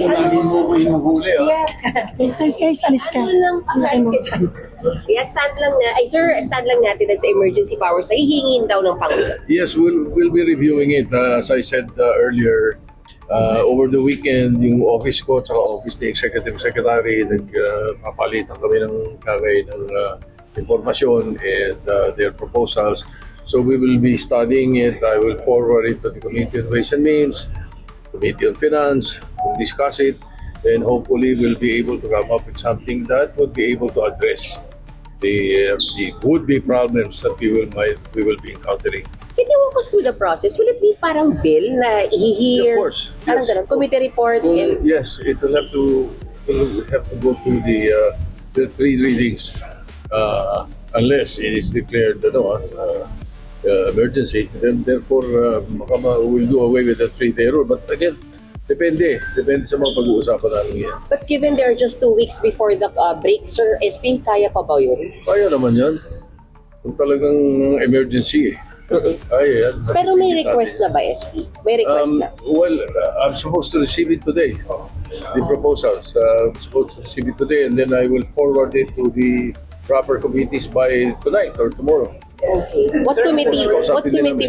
Lagi mo ko hinuhuli, ah. Alis ka. Ano lang, yeah, stand lang na, ay sir, stand lang natin sa emergency powers na hihingin daw ng Pangulo. Yes, we'll be reviewing it. As I said earlier, over the weekend, yung office ko at office ni Executive Secretary, nagpapalitan kami ng kagay ng informasyon and their proposals. So we will be studying it. I will forward it to the Committee on Ways and Means, Committee on Finance, we'll discuss it, and hopefully we'll be able to come up with something that would be able to address the would-be problems that we will be encountering. Can you walk us through the process? Will it be parang bill na i-hear? Of course, Parang yes. ganun, committee report? Well, yes, it will have to go through the three readings unless it is declared emergency. Then therefore, we'll do away with the 3-day rule. But again, depende sa mga pag-uusapan namin yan. But given there are just 2 weeks before the break, sir, SP, kaya pa ba yun? Kaya naman yan. Kung talagang emergency, kaya yan. Pero may request na ba, SP? May request na? Well, I'm supposed to receive it today. The proposals. I'm supposed to receive it today, and then I will forward it to the proper committees by tonight or tomorrow. Okay. What committee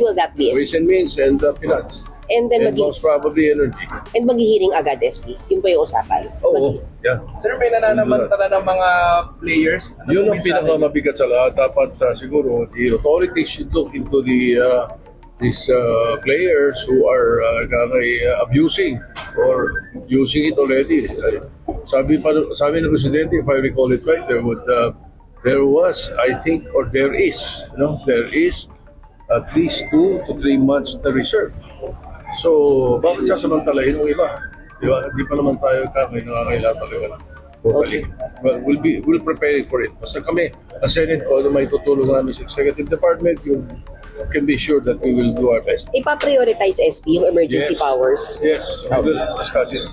will that be, SP? Ways and Means and Finance. And then And most probably Energy. maghihiring agad, SP? Yun pa yung usapan? Oo, yeah. Sir, may nananamantala ng mga players. Ano Yun po ang mensahe niyo? pinakamabigat sa lahat. Dapat siguro the authorities should look into these players who are abusing or using it already. Sabi ng Presidente, if I recall it right, there was, I think, or there is at least 2 to 3 months na reserve. So, bakit sasamantalahin ng iba? Di ba? Hindi pa naman tayo nangangailangan talaga totally. Well, we'll prepare for it. Basta kami, ang Senate ko, may tutulong namin sa Executive Department, you can be sure that we will do our best. Ipa-prioritize, SP, yung emergency Yes. powers? Yes, we will discuss it.